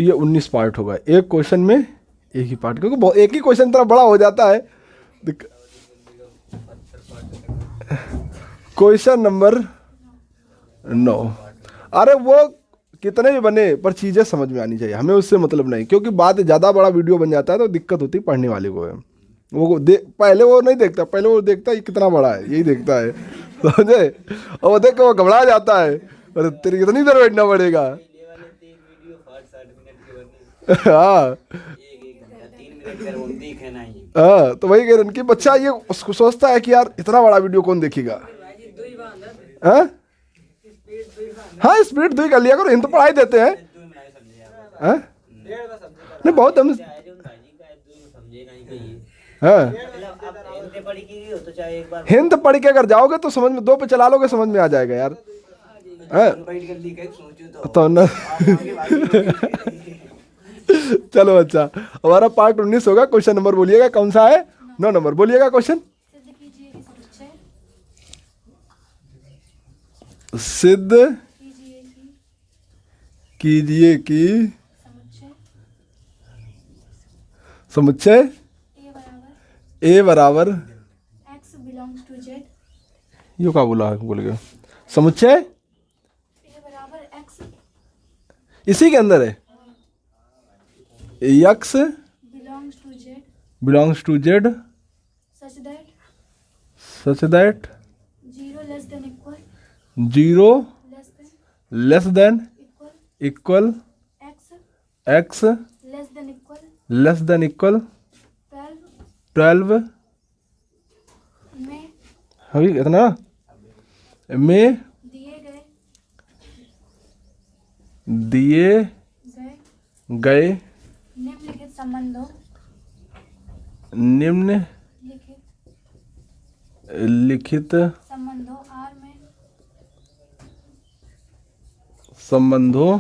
तो ये 19 पार्ट होगा एक क्वेश्चन में, एक ही पार्ट, क्योंकि एक ही क्वेश्चन इतना बड़ा हो जाता है। Question number 9। अरे वो कितने भी बने पर चीज़ें समझ में आनी चाहिए, हमें उससे मतलब नहीं, क्योंकि बात ज़्यादा बड़ा वीडियो बन जाता है तो दिक्कत होती है पढ़ने वाले को है। वो पहले वो नहीं देखता, पहले वो देखता है कितना बड़ा है, यही देखता है समझे, और वो देख के वो घबरा जाता है, अरे तेरी कितनी देर बैठना पड़ेगा। हाँ हाँ, तो वही कह रहे हैं कि बच्चा ये उसको सोचता है कि यार इतना बड़ा वीडियो कौन देखेगा। हाँ हाँ, स्पीड 2 कर लिया करो, इन तो पढ़ाई देते हैं। हाँ नहीं बहुत हम, हाँ हिंद पढ़ के अगर जाओगे तो समझ में 2 पे चला लोगे, समझ में आ जाएगा यार। हाँ तो न चलो अच्छा, हमारा पार्ट 19 होगा। क्वेश्चन नंबर बोलिएगा कौन सा है? 9 नंबर बोलिएगा क्वेश्चन। सिद्ध कीजिए कि समुच्चय ए बराबर x बिलोंग्स टू z। यो क्या बोला बोल गया? समुच्चय a बराबर x इसी के अंदर है, x belongs to z such that 0 less than equal 0 less than equal x less than equal 12 में अभी इतना में दिए गए निम्नलिखित संबंधों निम्नलिखित संबंधों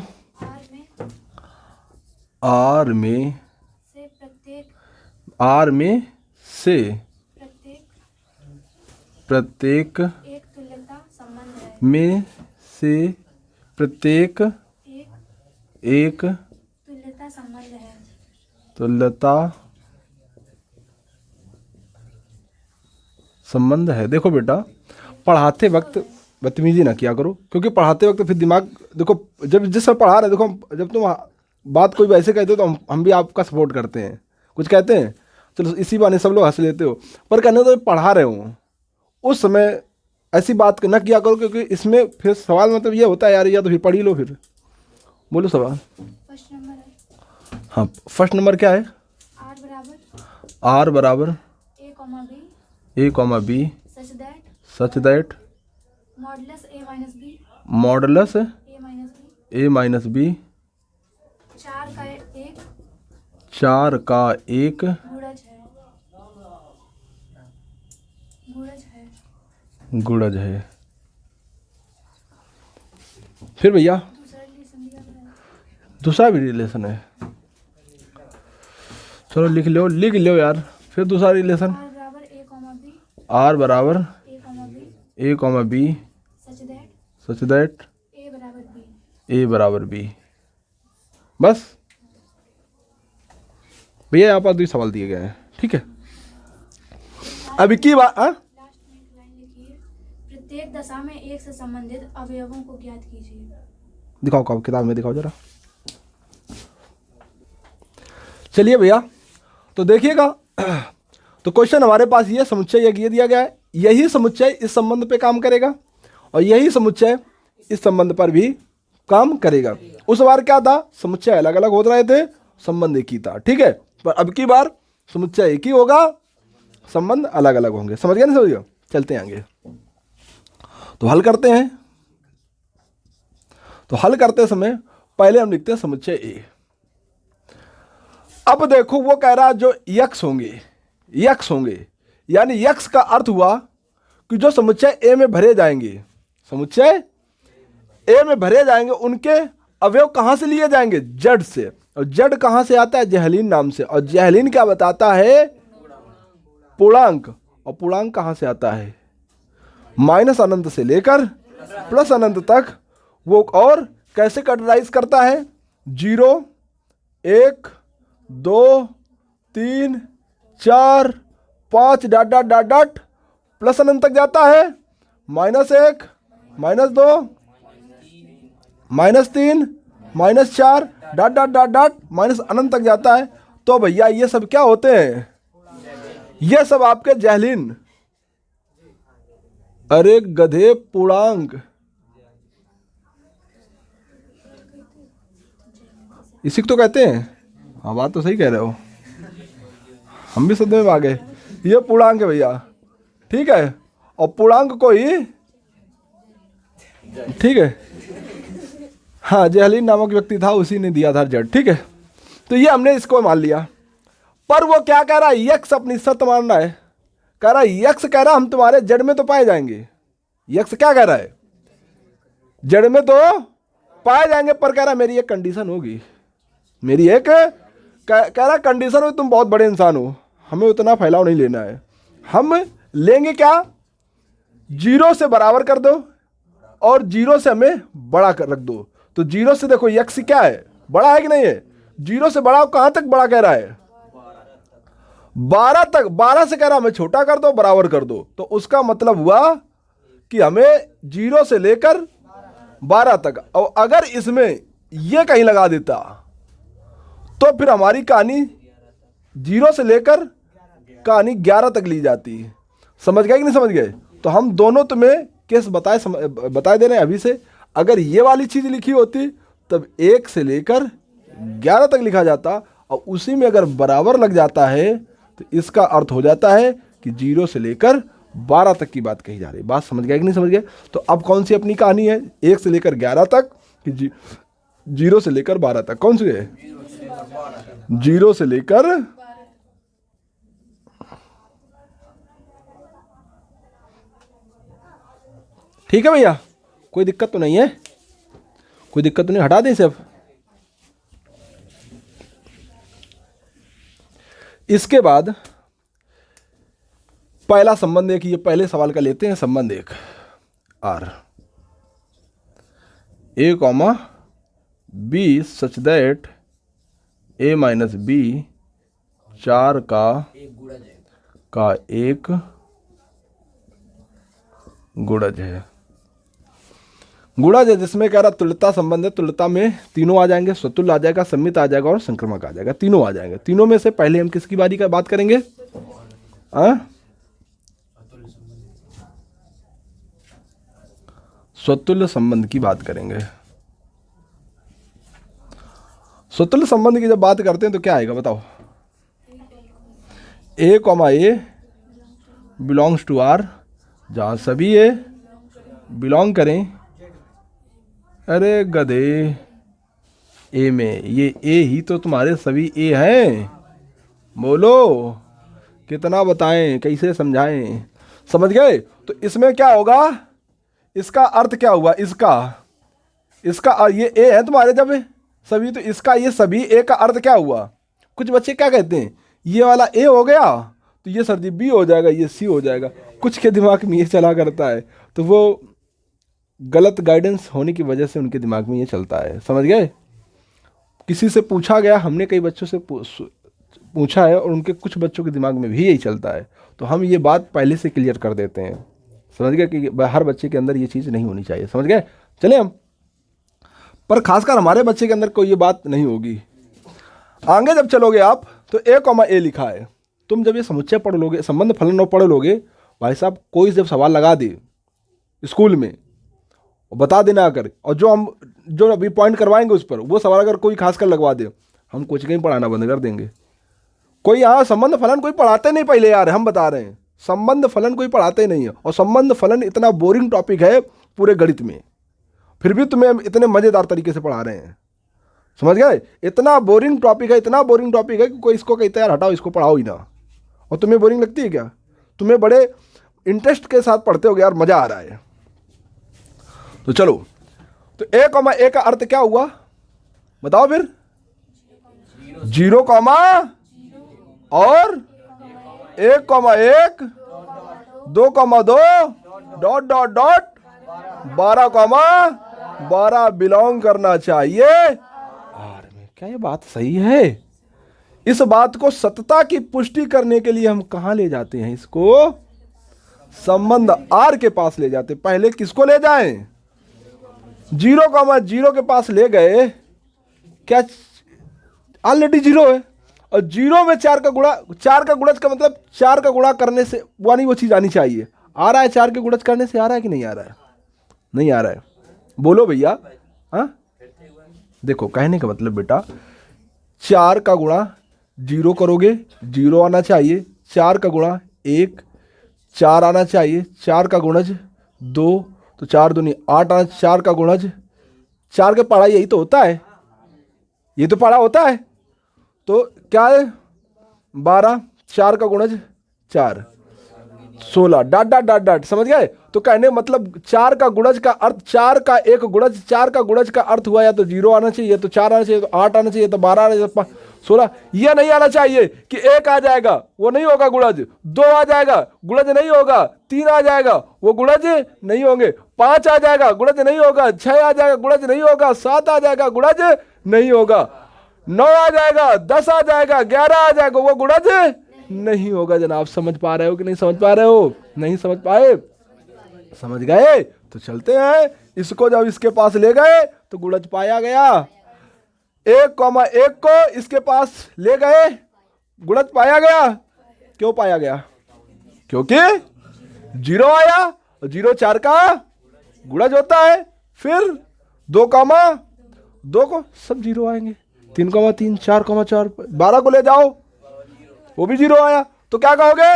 R में से प्रत्येक एक तुल्यता संबंध है। में से प्रत्येक एक तुल्यता संबंध है। तुल्यता संबंध है। देखो बेटा, पढ़ाते वक्त बदतमीजी ना किया करो, क्योंकि पढ़ाते वक्त फिर दिमाग, देखो जब जिस समय पढ़ा रहे, देखो जब तुम बात कोई वैसे कहते हो तो हम भी आपका सपोर्ट करते हैं, कुछ कहते हैं चलो इसी बहाने सब लोग हंस लेते हो, पर कहने तो पढ़ा रहे हो उस समय ऐसी बात न किया करो, क्योंकि इसमें फिर सवाल मतलब ये होता है यार, या तो फिर पढ़ ही लो। फिर बोलो सवाल। फर्स्ट नंबर है, हाँ फर्स्ट नंबर क्या है? R बराबर a comma b such that modulus a minus b 4 का एक गुणज है। फिर भैया दूसरा भी रिलेशन है, चलो लिख लो यार। फिर दूसरा रिलेशन R बराबर a comma b such that a बराबर b। बस भैया यहाँ पर 2 सवाल दिए गए हैं, ठीक है। अभी की बात प्रत्येक दशा में एक से संबंधित अवयवों को ज्ञात कीजिए। दिखाओ कब किताब में दिखाओ जरा। चलिए भैया, तो देखिएगा, तो क्वेश्चन हमारे पास ये समुच्चय ये दिया गया है, यही समुच्चय इस संबंध पे काम करेगा और यही समुच्चय इस संबंध पर भी काम करेगा। उस बार क्या था, समुच्चय अलग अलग हो रहे थे, संबंध एक ही था, ठीक है। पर अब की बार समुच्चय एक ही होगा, संबंध अलग अलग होंगे। समझ गया नहीं? समझ गया? चलते हैं आगे, तो हल करते हैं। तो हल करते समय पहले हम लिखते हैं समुच्चय ए। अब देखो वो कह रहा है जो यक्स होंगे यानी यक्स का अर्थ हुआ कि जो समुच्चय ए में भरे जाएंगे, समुच्चय ए में भरे जाएंगे, उनके अवयव कहां से लिए जाएंगे? जड़ से। और जड़ कहां से आता है? जहलीन नाम से। और जहलीन क्या बताता है? पूर्णांक। और पूर्णांक कहां से आता है? माइनस अनंत से लेकर प्लस अनंत तक। वो और कैसे कैटेगराइज करता है? 0, 1 2 3 4 5 dot dot dot dot plus अनंत तक जाता है, -1 -2 -3 -4 dot dot dot dot minus अनंत तक जाता है। तो भैया ये सब क्या होते हैं? ये सब आपके जहलीन, अरे गधे, पूर्णांक। इसी को तो कहते हैं। हाँ बात तो सही कह रहे हो, हम भी सदमे में आ गए। ये पूर्णांक है भैया, ठीक है। और पूर्णांक को ही, ठीक है, हाँ, जहलीन नामक व्यक्ति था, उसी ने दिया था जड़, ठीक है। तो ये हमने इसको मान लिया। पर वो क्या कह रहा है? यक्ष अपनी शर्त मान रहा है। कह रहा है, यक्ष कह रहा हम तुम्हारे जड़ में तो पाए जाएंगे। यक्ष क्या कह रहा है? जड़ में तो पाए जाएंगे, पर कह रहा मेरी एक कंडीशन होगी। मेरी एक कह रहा कंडीशन हो, तुम बहुत बड़े इंसान हो, हमें उतना फैलाव नहीं लेना है। हम लेंगे क्या? 0 से बराबर कर दो और 0 से हमें बड़ा कर रख दो। तो 0 से देखो यक्ष क्या है? बड़ा है कि नहीं है? 0 से बड़ा, कहां तक बड़ा कह रहा है? 12 तक। 12 से कह रहा हमें छोटा कर दो, बराबर कर दो। तो उसका मतलब हुआ कि हमें 0 से लेकर 12 तक। और अगर इसमें यह कहीं लगा देता तो फिर हमारी कहानी 0 से लेकर कहानी 11 तक ली जाती। समझ गए कि नहीं समझ गए? तो हम दोनों तुम्हें केस बताए दे रहे हैं अभी से। अगर ये वाली चीज लिखी होती तब 1 से लेकर 11 तक लिखा जाता, और उसी में अगर बराबर लग जाता है तो इसका अर्थ हो जाता है कि 0 से लेकर 12 तक की बात कही जा रही है। बात समझ गए कि नहीं समझ गए? तो अब कौन सी अपनी कहानी है? 1 से लेकर 11 तक कि 0 से लेकर 12 तक? कौन सी है? 0 से लेकर, ठीक है भैया, कोई दिक्कत तो नहीं है? कोई दिक्कत तो नहीं, हटा दें सब। इसके बाद पहला संबंध एक, ये पहले सवाल का लेते हैं संबंध एक, R A comma B such that A minus B 4 का एक गुणज है। गुणज है जिसमें कह रहा तुल्यता संबंध है। तुल्यता में तीनों आ जाएंगे, स्वतुल्य आ जाएगा, सम्मित आ जाएगा और संक्रमक आ जाएगा। तीनों आ जाएंगे। तीनों में से पहले हम किसकी बारी का बात करेंगे? स्वतुल्य संबंध की बात करेंगे। स्वतुल्य संबंध की जब बात करते हैं तो क्या आएगा बताओ? A comma A belongs to R, जहां सभी ए बिलोंग करें, अरे गधे, ए में, ये ए ही तो तुम्हारे सभी ए हैं। बोलो कितना बताएं, कैसे समझाएं? समझ गए? तो इसमें क्या होगा? इसका अर्थ क्या हुआ? इसका ये ए है तुम्हारे जब सभी, तो इसका ये सभी ए का अर्थ क्या हुआ? कुछ बच्चे क्या कहते हैं, ये वाला ए हो गया तो ये सर्दी बी हो जाएगा, ये सी हो जाएगा। कुछ के दिमाग में ये चला करता है, तो वो गलत गाइडेंस होने की वजह से उनके दिमाग में ये चलता है। समझ गए? किसी से पूछा गया, हमने कई बच्चों से पूछा है और उनके कुछ बच्चों के दिमाग में भी यही चलता है। तो हम ये बात पहले से क्लियर कर देते हैं। समझ गए कि हर बच्चे के अंदर ये चीज़ नहीं होनी चाहिए। समझ गए? चले हम, पर खासकर हमारे बच्चे के अंदर कोई ये बात नहीं होगी। आगे जब चलोगे आप तो ए कॉमा ए लिखा है। तुम जब ये समुच्चय पढ़ लोगे, संबंध फलन पढ़ लोगे, भाई साहब कोई जब सवाल लगा दे स्कूल में और बता देना आकर, और जो अभी पॉइंट करवाएंगे उस पर वो सवाल अगर कोई खासकर लगवा दे, हम कोचिंग में पढ़ाना बंद कर देंगे। कोई यहाँ संबंध फलन कोई पढ़ाते नहीं पहले, यार हम बता रहे हैं, संबंध फलन कोई पढ़ाते नहीं है। और संबंध फलन इतना बोरिंग टॉपिक है पूरे गणित में, फिर भी तुम्हें इतने मजेदार तरीके से पढ़ा रहे हैं। समझ गए? इतना बोरिंग टॉपिक है, इतना बोरिंग टॉपिक है कि कोई इसको कहता है यार हटाओ, इसको पढ़ाओ ही ना। और तुम्हें बोरिंग लगती है क्या? तुम्हें बड़े इंटरेस्ट के साथ पढ़ते हो यार, मजा आ रहा है। तो चलो, तो ए कॉमा ए का अर्थ क्या हुआ बताओ फिर? 0 कॉमा और 1 comma 1 2 comma 2 dot dot dot 12 comma 12 belong करना चाहिए आर में। क्या ये बात सही है? इस बात को सत्यता की पुष्टि करने के लिए हम कहां ले जाते हैं? इसको संबंध आर के पास ले जाते। पहले किसको ले जाएं? 0,0 के पास ले गए। क्या ऑलरेडी 0 है, और 0 में 4 का गुणा, 4 का गुणज का मतलब 4 का गुणा करने से वो चीज आनी चाहिए। आ रहा है 4 के गुणज करने से? आ रहा है कि नहीं आ रहा है? नहीं आ रहा है। बोलो भैया। हाँ, देखो कहने का मतलब बेटा, 4 का गुणा 0 करोगे 0 आना चाहिए, 4 का गुणा 1 4 आना चाहिए, 4 का गुणज 2 तो 4 दूनी 8 आना, 4 का गुणज 4 के पढ़ा यही तो होता है, ये तो पढ़ा होता है। तो क्या है 12, 4 का गुणज 4 16 डाट डाट डाट डाट, समझ गए? तो कहने मतलब 4 का गुणज का अर्थ, 4 का एक गुणज, 4 का गुणज का अर्थ हुआ या तो 0 आना चाहिए, तो 4 आना चाहिए, तो 8 आना चाहिए, तो 12 आना चाहिए, 16। यह नहीं आना चाहिए कि 1 आ जाएगा, वो नहीं होगा गुणज, 2 आ जाएगा गुणज नहीं होगा, 3 आ जाएगा वो गुणज नहीं होंगे, 5 आ जाएगा गुणज नहीं होगा, 6 आ जाएगा गुणज नहीं होगा, 7 आ जाएगा गुणज नहीं होगा, 9 आ जाएगा, 10 आ जाएगा, 11 आ जाएगा, वो गुणज नहीं होगा। जनाब समझ पा रहे हो कि नहीं समझ पा रहे हो? नहीं समझ पाए? समझ गए? तो चलते हैं। इसको जब इसके पास ले गए तो गुणज पाया गया। 1,1 को इसके पास ले गए, गुणज पाया गया। क्यों पाया गया? क्योंकि 0 आया, और 0 4 का गुणज होता है। फिर 2,2 को सब 0 आएंगे, 3,3 4,4 12 को ले जाओ, वो भी 0 आया। तो क्या कहोगे?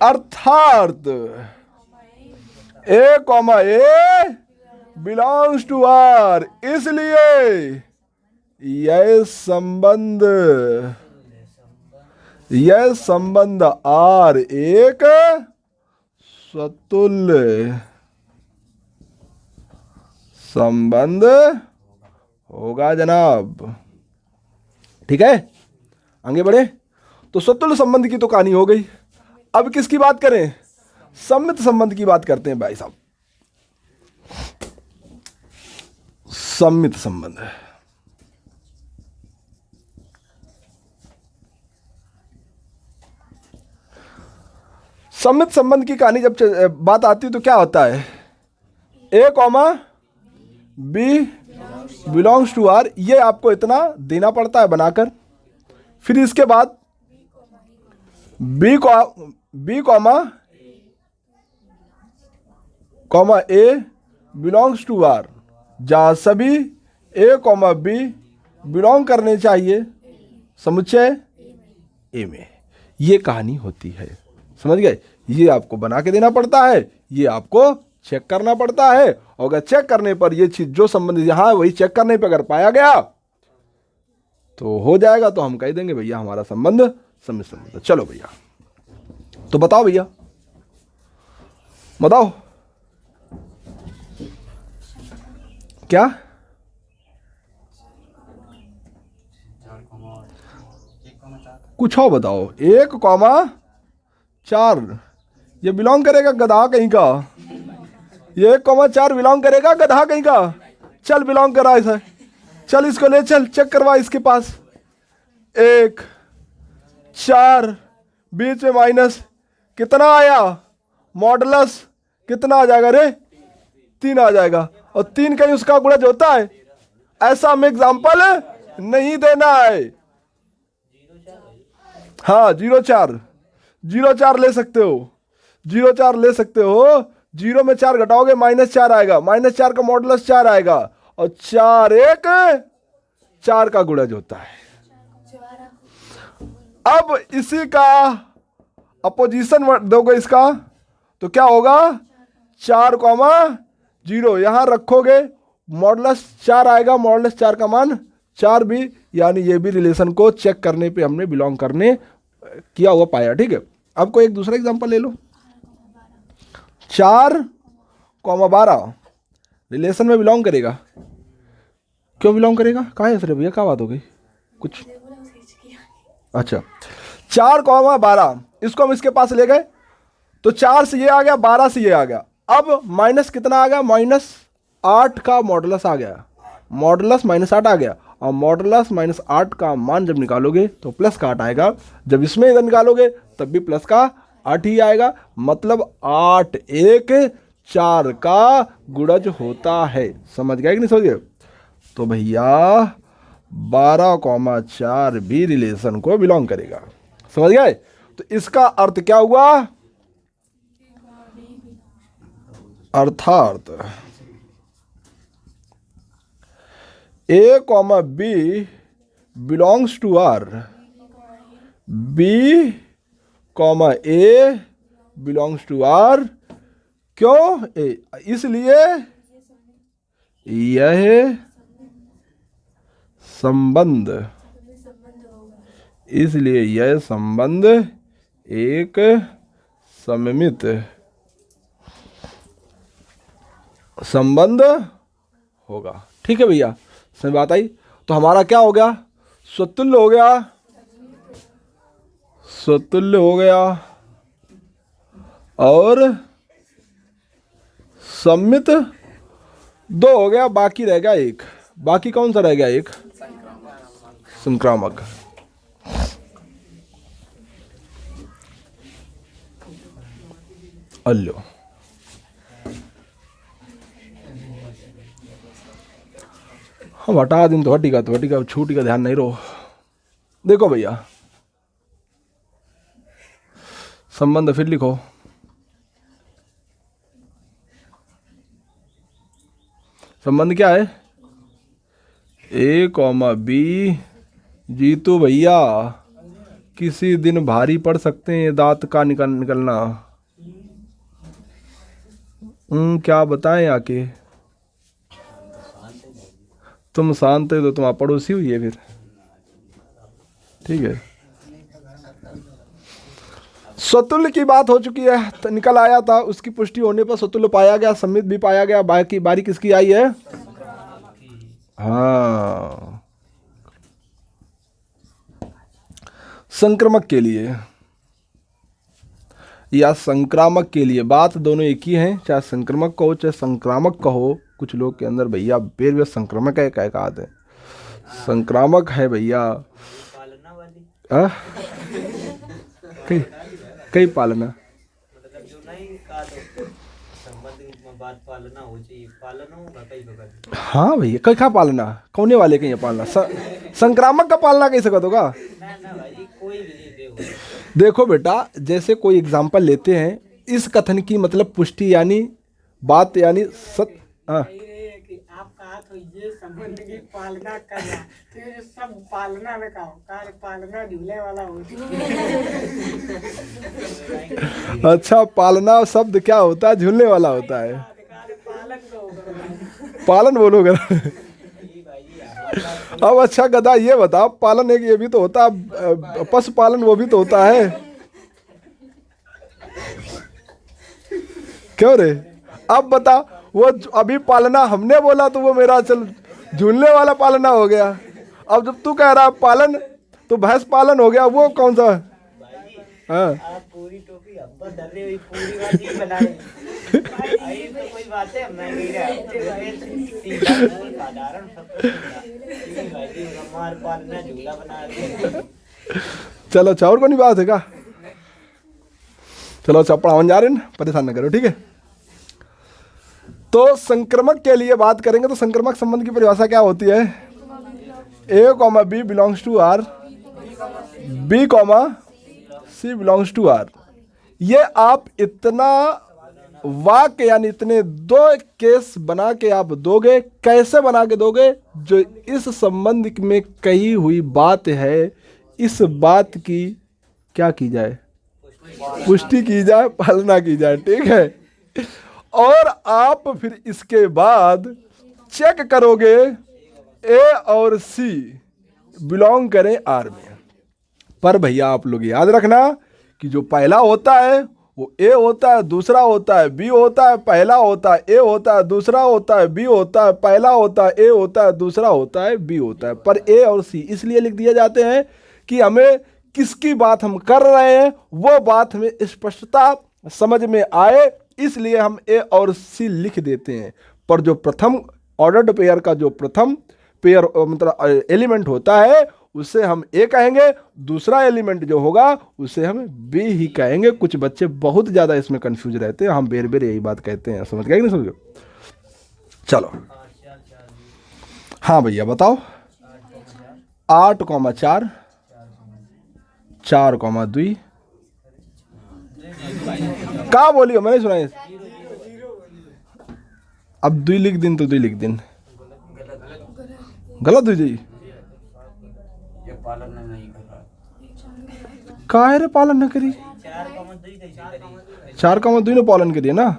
अर्थात A, बिलोंग्स टू R, इसलिए यह संबंध R एक स्वतुल्य संबंध होगा जनाब। ठीक है, आगे बढ़े। तो स्वतुल्य संबंध की तो कहानी हो गई। अब किसकी बात करें? सम्मित संबंध की बात करते हैं भाई साहब। सम्मित संबंध, सम्मित संबंध की कहानी जब बात आती है तो क्या होता है? A, B belongs to R, ये आपको इतना देना पड़ता है बनाकर। फिर इसके बाद B, A belongs to R, जहाँ सभी A, B बिलोंग करने चाहिए समुच्चय A में। ये कहानी होती है, समझ गए? ये आपको बना के देना पड़ता है, ये आपको चेक करना पड़ता है, और अगर चेक करने पर ये चीज जो संबंध यहाँ है वही चेक करने पर अगर पाया गया तो हो जाएगा, तो हम कह देंगे भैया हमारा संबंध सम्मित संबंध। चलो भैया, तो बताओ भैया, बताओ क्या? कुछ और बताओ। 1,4 ये बिलोंग करेगा गधा कहीं का? ये 1,4 बिलोंग करेगा गधा कहीं का? चल बिलोंग करा इसे, चल इसको ले चल, चेक करवा इसके पास। 1 4 बीच में माइनस, कितना आया? मॉडुलस कितना आ जाएगा रे? 3 आ जाएगा, और 3 कहीं उसका गुणज होता है? ऐसा हमें एग्जाम्पल नहीं देना है। हाँ 0,4 ले सकते हो, 0,4 ले सकते हो। 0 में 4 घटाओगे -4 आएगा, -4 का मॉडुलस 4 आएगा, और 4 1 4 का गुणज होता है। अब इसी का अपोजिशन दोगे इसका, तो क्या होगा? 4,0 यहां रखोगे, मॉडुलस 4 आएगा, मॉडुलस 4 का मान 4 भी, यानी ये भी रिलेशन को चेक करने पे हमने बिलोंग करने किया हुआ पाया। ठीक है, अब कोई एक दूसरा एग्जांपल ले लो। 4,12 रिलेशन में बिलोंग करेगा। क्यों बिलोंग करेगा? कहाँ है सर भैया, क्या बात हो गई कुछ? अच्छा, 4,12 इसको हम इसके पास ले गए, तो 4 से ये आ गया, 12 से ये आ गया। अब माइनस कितना आ गया? -8 का मॉडुलस आ गया, मॉडुलस -8 आ गया। और मॉडुलस -8 का मान जब निकालोगे तो +8 आएगा, जब इसमें इधर निकालोगे तब भी +8 ही आएगा, मतलब 8 1 4 का गुणज होता है। समझ गए कि नहीं समझ गए? तो भैया 12,4 भी रिलेशन को बिलोंग करेगा। समझ गए? तो इसका अर्थ क्या हुआ? अर्थात A, B belongs to R, B, A belongs to R। क्यों? इसलिए यह संबंध, इसलिए यह संबंध एक सममित संबंध होगा। ठीक है भैया, समझ बात आई? तो हमारा क्या हो गया? स्वतुल्य हो गया, स्वतुल्य हो गया और सम्मित 2 हो गया, बाकी रह गया एक। बाकी कौन सा रह गया? एक संक्रामक। अल्लो हम हटा दिन तो हटी का छूटी का ध्यान नहीं रहो। देखो भैया संबंध फिर लिखो। संबंध क्या है? A, B। जीतू भैया किसी दिन भारी पड़ सकते हैं दांत का निकलना। क्या बताएं आके? तुम शांत है तो तुम्हारा पड़ोसी हुई है फिर। ठीक है, स्वतुल्य की बात हो चुकी है, तो निकल आया था, उसकी पुष्टि होने पर स्वतुल्य पाया गया, सम्मित भी पाया गया। बाकी बारी किसकी आई है? हाँ, संक्रमक के लिए या संक्रामक के लिए बात दोनों एक ही हैं, चाहे संक्रमक कहो चाहे संक्रामक कहो। कुछ लोग के अंदर भैया बेर संक्रमक है, क्या कहा है? संक्रामक है भैया। कई पालना मतलब जो नहीं का तो संबंध में बात पालना हो चाहिए, पालन होगा कई बगल। हाँ भैया, कई खा पालना कौने वाले कहीं पालना संक्रामक का पालना कैसे कर दोगा? ना भाई कोई भी नहीं दे। देखो बेटा, जैसे कोई एग्जाम्पल लेते हैं, इस कथन की मतलब पुष्टि यानी बात यानी सत्य। हाँ, आप कहा तो ये संबंध की पालना करना, तो ये सब पालना में कहो, कार्य पालना झूले वाला होती है। अच्छा, पालना शब्द क्या होता है? झूलने वाला होता है। कार्य पालन को होगा। पालन बोलोगे। अब अच्छा गधा ये बता, पालन एक ये भी तो होता है, पशुपालन वो भी तो होता है। क्यों रे? अब बता, वो अभी पालना हमने बोला तो वो मेरा चल झूलने वाला पालना हो गया। अब जब तू कह रहा पालन तो भैंस पालन हो गया, वो कौन सा? हाँ, आप पूरी टोपी अब तो डले हुई पूरी बात ही बनाए। भाई तो कोई बात है, मैं नहीं रहा साधारण सब भाई हमार पालना झूला बना दिया। चलो अच्छा, और कोई बात है क्या? चलो अच्छा, पढ़ावन जा रहे हैं, परेशान न करो, ठीक है। तो संक्रमक के लिए बात करेंगे तो संक्रमक संबंध की परिभाषा क्या होती है? A, B belongs to R, B, C belongs to R। ये आप इतना वाक्य यानी इतने 2 केस बना के आप दोगे। कैसे बना के दोगे? जो इस संबंध में कही हुई बात है, इस बात की क्या की जाए? पुष्टि की जाए, पालना की जाए, ठीक है। और आप फिर इसके बाद चेक करोगे ए और सी बिलोंग करें आर में। पर भैया आप लोग याद रखना कि जो पहला होता है वो ए होता है, दूसरा होता है बी होता है, पहला होता है ए होता है, दूसरा होता है बी होता है, पहला होता है ए होता है, दूसरा होता है बी होता है। पर ए और सी इसलिए लिख दिए जाते हैं कि हमें किसकी बात हम कर रहे हैं वो बात हमें स्पष्टता समझ में आए, इसलिए हम ए और सी लिख देते हैं। पर जो प्रथम ऑर्डर्ड पेयर का जो प्रथम पेयर मतलब एलिमेंट होता है उसे हम ए कहेंगे, दूसरा एलिमेंट जो होगा उसे हम बी ही कहेंगे। कुछ बच्चे बहुत ज़्यादा इसमें कंफ्यूज रहते हैं, हम बेर बेर यही बात कहते हैं। समझ गए कि नहीं समझ गए? चलो हाँ भैया बताओ। 8,4 4,2 का बोलियो, मैंने सुना है। अब 2 लिख दिन तो 2 लिख दिन गलत हो जी। का है रे पालन न करी, 4,2 ने पालन करिए ना,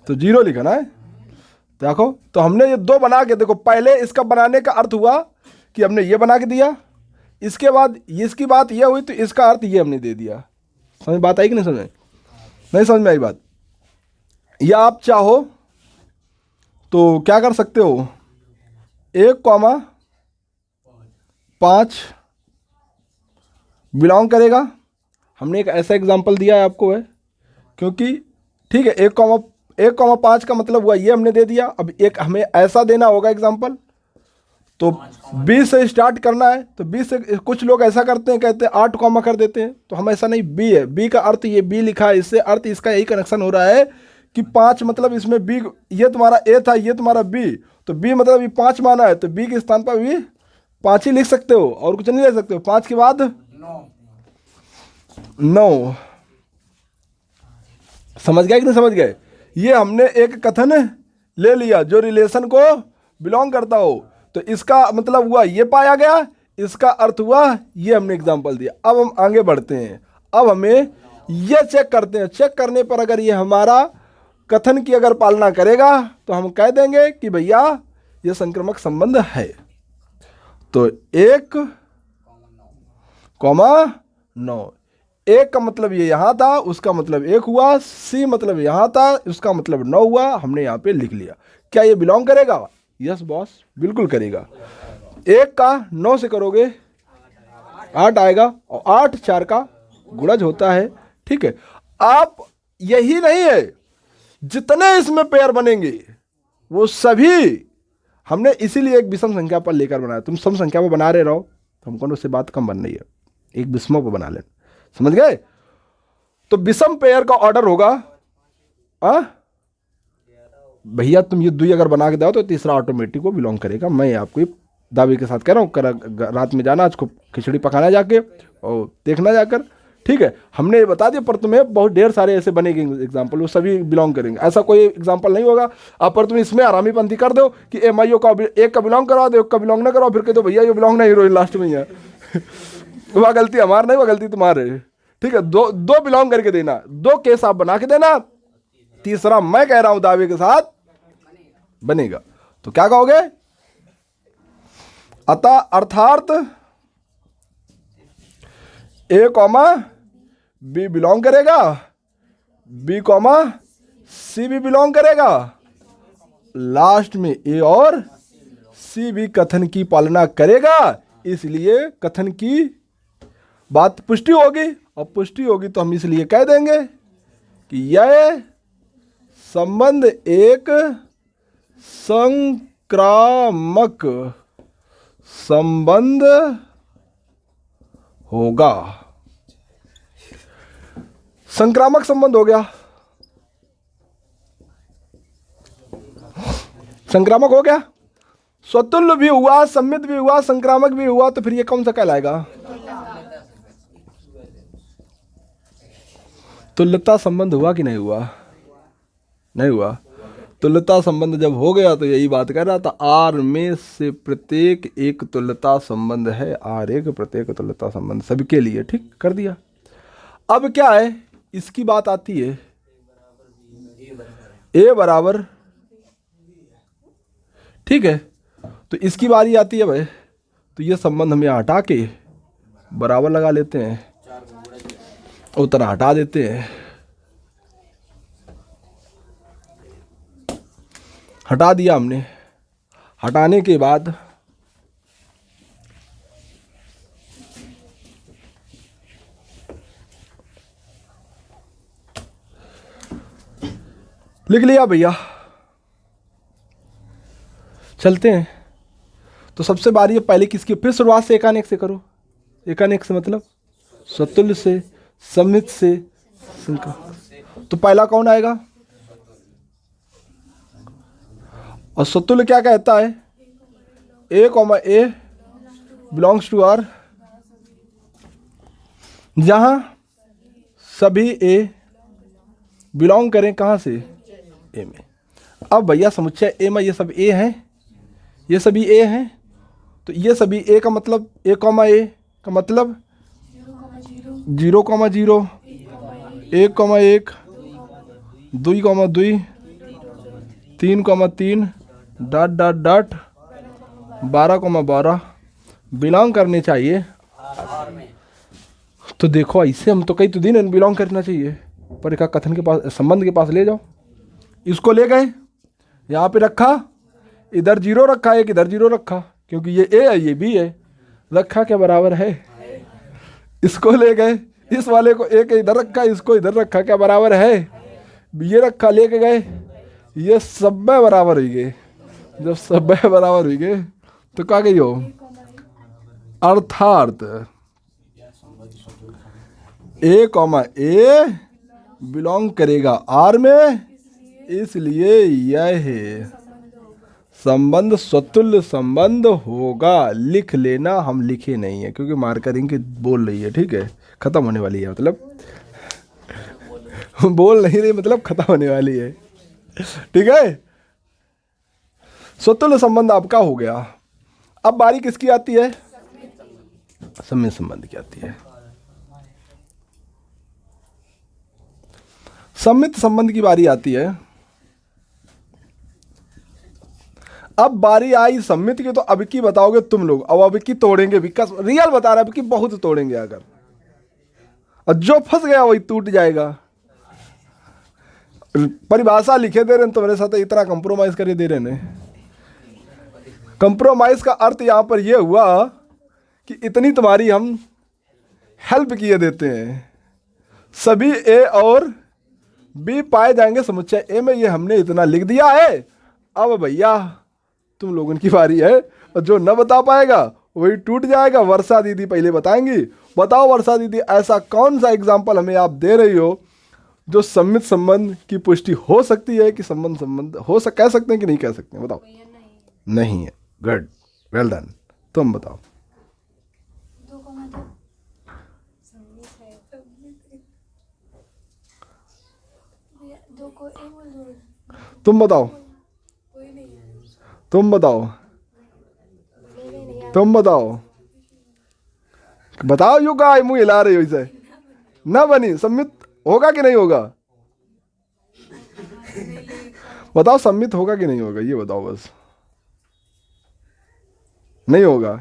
तो 0 लिखना है। देखो तो हमने ये 2 बना के, देखो पहले इसका बनाने का अर्थ हुआ कि हमने ये बना के दिया, इसके बाद इसकी बात ये हुई तो इसका अर्थ ये हमने दे दिया। समझ बात आई कि नहीं समझ? नहीं समझ में आई बात? या आप चाहो तो क्या कर सकते हो, 1,5 बिलोंग करेगा। हमने एक ऐसा एग्जांपल दिया है आपको है, क्योंकि ठीक है 1,5 का मतलब हुआ ये हमने दे दिया। अब एक हमें ऐसा देना होगा एग्जांपल, तो 20 से स्टार्ट करना है, तो 20 से कुछ लोग ऐसा करते हैं, कहते हैं 8 कॉमा कर देते हैं, तो हम ऐसा नहीं, बी है, बी का अर्थ ये बी लिखा है, इससे अर्थ इसका यही कनेक्शन हो रहा है कि 5 मतलब इसमें बी, ये तुम्हारा ए था, ये तुम्हारा बी, तो बी मतलब ये 5 माना है, तो बी के स्थान पर भी 5 ही लिख सकते हो और कुछ नहीं लिख सकते हो। 5 के बाद 9। समझ गए कि नहीं समझ गए? ये हमने एक कथन ले लिया जो रिलेशन को बिलोंग करता हो, तो इसका मतलब हुआ ये पाया गया, इसका अर्थ हुआ ये हमने एग्जांपल दिया। अब हम आगे बढ़ते हैं, अब हमें ये चेक करते हैं। चेक करने पर अगर ये हमारा कथन की अगर पालना करेगा तो हम कह देंगे कि भैया ये संक्रामक संबंध है। तो 1,9, 1 का मतलब ये यहाँ था, उसका मतलब 1 हुआ, सी मतलब यहाँ था, उसका मतलब 9 हुआ, हमने यहाँ पे लिख लिया। क्या ये बिलोंग करेगा? यस बॉस, बिल्कुल करेगा। 1 का 9 से करोगे 8 आएगा, और 8 4 का गुणज होता है। ठीक है, आप यही नहीं है, जितने इसमें पेयर बनेंगे वो सभी हमने इसीलिए एक विषम संख्या पर लेकर बनाया। तुम सम संख्या पर बना रहे रहो तो हमको उससे बात कम बन रही है, एक विषमों पर बना लेना। समझ गए? तो विषम पेयर का ऑर्डर होगा, भैया तुम ये 2 अगर बना के दो तो तीसरा ऑटोमेटिक को बिलोंग करेगा। मैं आपको दावे के साथ कह रहा हूँ। रात में जाना, आज को खिचड़ी पकाना जाके और देखना जाकर। ठीक है, हमने ये बता दिया, पर तुम्हें बहुत ढेर सारे ऐसे बनेंगे एग्जाम्पल, वो सभी बिलोंग करेंगे। ऐसा कोई एग्जाम्पल नहीं होगा। अब पर तुम इसमें आरामी पंथी कर दो कि MIO का 1 का बिलोंग करवा दो, 1 का बिलोंग ना करो, फिर कह दो भैया ये बिलोंग नहीं, हीरोइन लास्ट में ही है। वह गलती हमारा नहीं, वह गलती तुम्हारे। ठीक है, 2 बिलोंग करके देना, 2 केस आप बना के देना, तीसरा मैं कह रहा हूं दावे के साथ बनेगा। तो क्या कहोगे? अतः अर्थात A, B बिलोंग करेगा, B, C भी बिलोंग करेगा, लास्ट में A और C भी कथन की पालना करेगा। इसलिए कथन की बात पुष्टि होगी, और पुष्टि होगी तो हम इसलिए कह देंगे कि यह संबंध एक संक्रामक संबंध होगा। संक्रामक संबंध हो गया, संक्रामक हो गया, स्वतुल्य भी हुआ, सम्मित भी हुआ, संक्रामक भी हुआ, तो फिर ये कौन सा कहलाएगा? तुल्यता संबंध हुआ कि नहीं हुआ? नहीं हुआ। तुल्यता संबंध जब हो गया तो यही बात कर रहा था, आर में से प्रत्येक एक तुल्यता संबंध है, R1 प्रत्येक तुल्यता संबंध सबके लिए। ठीक कर दिया। अब क्या है, इसकी बात आती है A बराबर, ठीक है, तो इसकी बारी आती है भाई। तो ये संबंध हम यहाँ हटा के बराबर लगा लेते हैं, उतना हटा देते हैं, हटा दिया हमने। हटाने के बाद लिख लिया भैया, चलते हैं। तो सबसे बारी है पहले किसकी, फिर शुरुआत से एकानेक से करो। एकानेक से मतलब स्वतुल्य से, सममित से, संकर। तो पहला कौन आएगा? और स्वतुल्य क्या कहता है? A comma A belongs to R, जहां सभी ए बिलोंग करें कहाँ से? ए में। अब भैया समुच्चय ए में ये सब ए हैं, ये सभी ए हैं, तो ये सभी ए का मतलब ए कॉमा ए का मतलब 0,0, 1,1, 2,2, 3,3, डॉट डॉट डॉट 12,12 बिलोंग करने चाहिए। तो देखो ऐसे हम तो कई तो दिन बिलोंग करना चाहिए, पर एक कथन के पास, संबंध के पास ले जाओ। इसको ले गए, यहाँ पे रखा, इधर 0 रखा, एक इधर 0 रखा, क्योंकि ये ए है ये बी है, रखा क्या बराबर है? इसको ले गए, इस वाले को एक इधर रखा, इसको इधर रखा, क्या बराबर है? ये रखा, लेके गए, ये सब बराबर हो गए। जब सब बराबर हो गए तो क्या गई हो? अर्थात ए कॉमा ए बिलोंग करेगा आर में, इसलिए यह संबंध स्वतुल्य संबंध होगा। लिख लेना, हम लिखे नहीं है क्योंकि मार्करिंग की बोल रही है, ठीक है, खत्म होने वाली है, मतलब बोल नहीं रही, मतलब खत्म होने वाली है, ठीक है। स्वतुल्य संबंध आपका हो गया। अब बारी किसकी आती है? सम्मित संबंध की आती है। सम्मित संबंध की बारी आती है। अब बारी आई सम्मित की, तो अब की बताओगे तुम लोग, अब की तोड़ेंगे भी, रियल बता रहा है, अब की बहुत तोड़ेंगे अगर, और जो फंस गया वही टूट जाएगा। परिभाषा लिखे दे रहे हैं, तुम्हारे साथ इतना कंप्रोमाइज करे दे रहे हैं। कंप्रोमाइज का अर्थ यहां पर यह हुआ कि इतनी तुम्हारी हम हेल्प किए देते हैं, सभी ए और बी पाए जाएंगे समुच्चय ए में, ये हमने इतना लिख दिया है। अब भैया तुम लोगों की बारी है, और जो न बता पाएगा वही टूट जाएगा। वर्षा दीदी पहले बताएंगी। बताओ वर्षा दीदी, ऐसा कौन सा एग्जाम्पल हमें आप दे रही हो जो सम्मित संबंध की पुष्टि हो सकती है कि संबंध हो कह सकते हैं कि नहीं कह सकते हैं? बताओ। नहीं है, गुड, वेल डन। तुम बताओ। 2,2 2 को ए बोल दो। तुम बताओ, तुम बताओ, तुम बताओ, बताओ। यू का मुंह हिला रही हो इसे, ना बनी सम्मित होगा कि नहीं होगा? बताओ सम्मित होगा कि नहीं होगा, ये बताओ बस। नहीं होगा,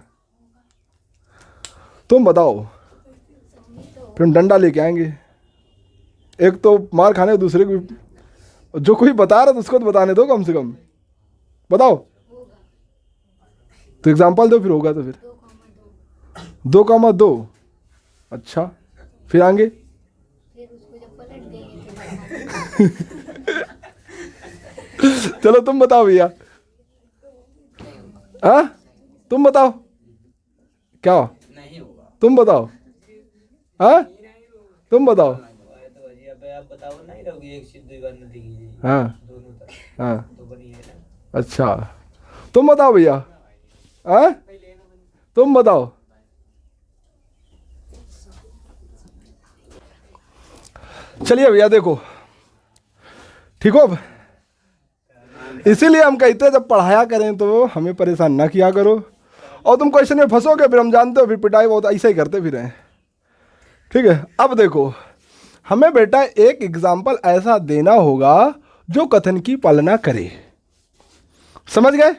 तुम बताओ, फिर हम डंडा लेके आएंगे। एक तो मार खाने, दूसरे को जो कोई बता रहा था उसको तो बताने दो कम से कम। बताओ तो एग्जाम्पल दो, फिर होगा तो फिर 2,2। अच्छा, फिर आगे चलो तुम बताओ भैया। हाँ तुम बताओ, क्या हो? नहीं होगा। तुम बताओ। हाँ तुम बताओ। आप बताओ, नहीं रहोगी एक सिद्ध नदी की। हाँ दोनों तरफ हाँ, तो बनी है ना। अच्छा तुम बताओ भैया। हाँ तुम बताओ। चलिए भैया देखो, ठीक हो? इसीलिए हम कहते हैं जब पढ़ाया करें तो हमें परेशान ना किया करो, और तुम क्वेश्चन में फंसोगे फिर हम जानते हो, फिर पिटाई बहुत ऐसा ही करते फिर हैं, ठीक है। अब देखो, हमें बेटा एक एग्जाम्पल ऐसा देना होगा जो कथन की पालना करे। समझ गए?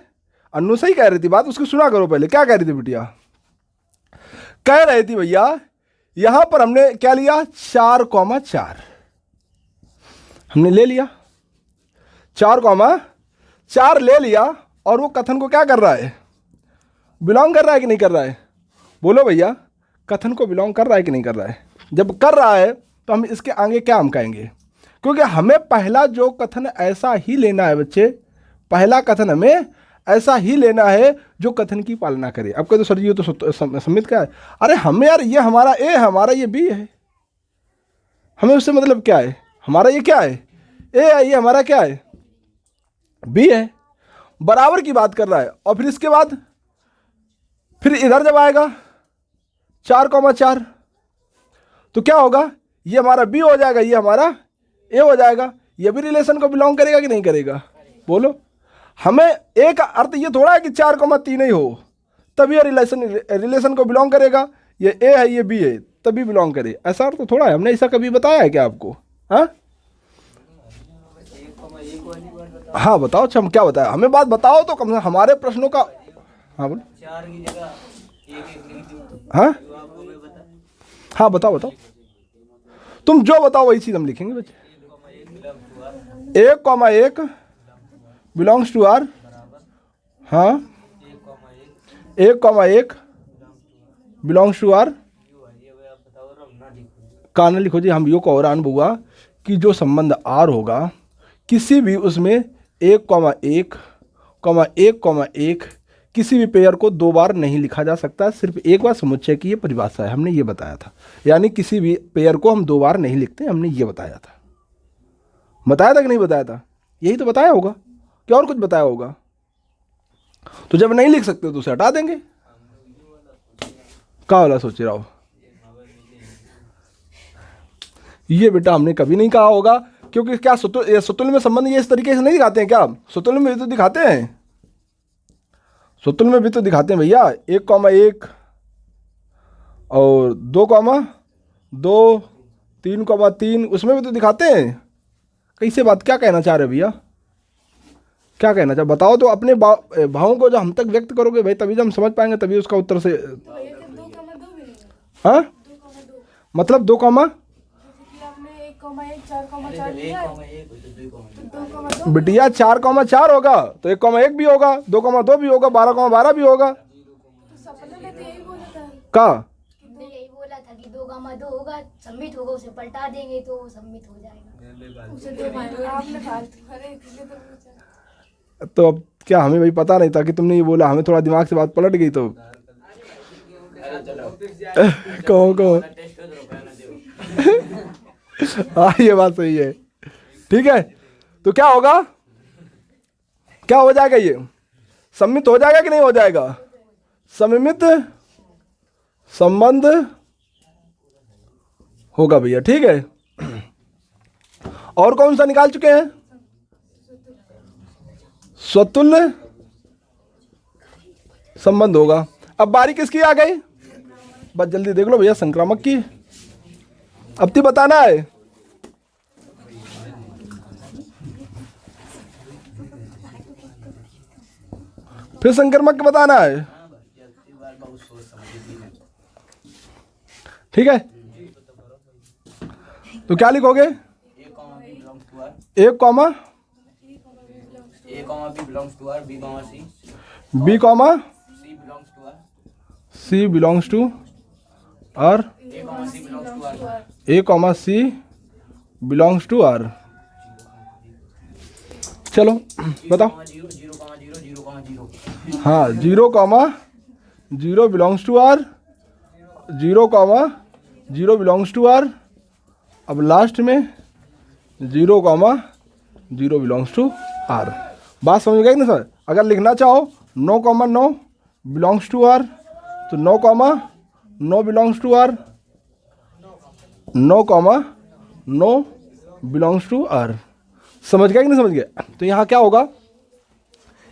अन्नू सही कह रही थी बात, उसको सुना करो पहले। क्या कह रही थी बिटिया? कह रही थी भैया यहां पर हमने क्या लिया? 4,4 हमने ले लिया, 4,4 ले लिया, और वो कथन को क्या कर रहा है? बिलोंग कर रहा है कि नहीं कर रहा है? बोलो भैया, कथन को बिलोंग कर रहा है कि नहीं कर रहा है? जब कर रहा है तो हम इसके आगे क्या हम कहेंगे? क्योंकि हमें पहला जो कथन ऐसा ही लेना है बच्चे, पहला कथन हमें ऐसा ही लेना है जो कथन की पालना करे। अब कहते सर जी ये तो सम्मित का है। अरे हमें यार ये हमारा ए है, हमारा ये बी है, हमें उससे मतलब क्या है? हमारा ये क्या है? ए है, ये हमारा क्या है? बी है। बराबर की बात कर रहा है। और फिर इसके बाद फिर इधर जब आएगा 4,4 तो क्या होगा? ये हमारा बी हो जाएगा, ये हमारा ए हो जाएगा। ये भी रिलेशन को बिलोंग करेगा कि नहीं करेगा? बोलो। हमें ए का अर्थ ये थोड़ा है कि 4,3 ही हो तभी ये रिलेशन को बिलोंग करेगा। ये ए है, ये बी है, तभी बिलोंग करे, ऐसा अर्थ थोड़ा है। हमने ऐसा कभी बताया है क्या आपको? हाँ हाँ बताओ। अच्छा हम क्या बताया? हमें बात बताओ तो कम से हमारे प्रश्नों का। हाँ बोलो। 4 की जगह 1 लिख दो। हाँ जो आपको मैं बता हाँ बताओ बताओ। तुम जो बताओ वही चीज़ हम लिखेंगे बच्चे। 1,1 बिलोंग्स टू आर। हाँ 1,1 बिलोंग्स टू आर। कान लिखो जी। हम यो को और आन बुआ कि जो संबंध आर होगा किसी भी उसमें 1,1 किसी भी पेयर को 2 बार नहीं लिखा जा सकता, सिर्फ एक बार समुच्चय की ये परिभाषा है। हमने ये बताया था। यानी किसी भी पेयर को हम 2 बार नहीं लिखते, हमने ये बताया था। बताया था कि नहीं बताया था? यही तो बताया होगा, क्या और कुछ बताया होगा? तो जब नहीं लिख सकते तो उसे हटा देंगे। क्या वाला सोच रहा हो? ये बेटा हमने कभी नहीं कहा होगा, क्योंकि क्या सुतुल्य में संबंध ये इस तरीके से नहीं दिखाते हैं क्या? सुतुल्य में भी तो दिखाते हैं, सुतुल्य में भी तो दिखाते हैं भैया। 1,1 और 2,2 3,3 उसमें भी तो दिखाते हैं। कैसे बात क्या कहना चाह रहे हो भैया? क्या कहना चाह बताओ तो। अपने भावों को जो हम तक व्यक्त करोगे भाई तभी जब हम समझ पाएंगे, तभी उसका उत्तर से। हाँ मतलब 2, बिटिया 4,4 होगा तो 1,1 भी होगा, 2,2 भी होगा, 12,12 भी होगा। का यही बोला था कि 2,2 होगा, सबमिट होगा, उसे पलटा देंगे तो सबमिट हो जाएगा। तो अब क्या हमें भाई पता नहीं था कि तुमने ये बोला, हमें थोड़ा दिमाग से बात पलट गई तो। कहो हाँ ये बात सही है। ठीक है तो क्या होगा? क्या हो जाएगा? ये सम्मित हो जाएगा कि नहीं हो जाएगा? सममित संबंध होगा भैया। ठीक है। और कौन सा निकाल चुके हैं? स्वतुल्य संबंध होगा। अब बारी किसकी आ गई? बस जल्दी देख लो भैया, संक्रामक की। अब ती बताना है। फिर संक्रमक बताना है। ठीक है तो क्या लिखोगे? A, B, C belongs to R, A, C belongs to R। चलो बताओ। हाँ 0,0 belongs to R, 0,0 belongs to R। अब लास्ट में 0,0 belongs to R। बात समझ गए ना सर? अगर लिखना चाहो 9,9 belongs to R तो 9,9 belongs to R, 9,9 belongs to R। समझ गया कि नहीं समझ गया? तो यहाँ क्या होगा?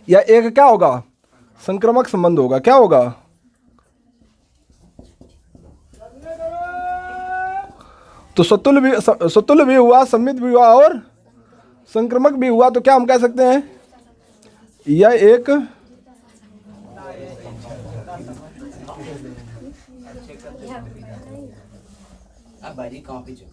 या एक क्या होगा? संक्रमक संबंध होगा। क्या होगा? तो स्वतुल्य भी हुआ, सम्मित भी हुआ और संक्रमक भी हुआ। तो क्या हम कह सकते हैं? यह एक अब भाई कॉपी चेक।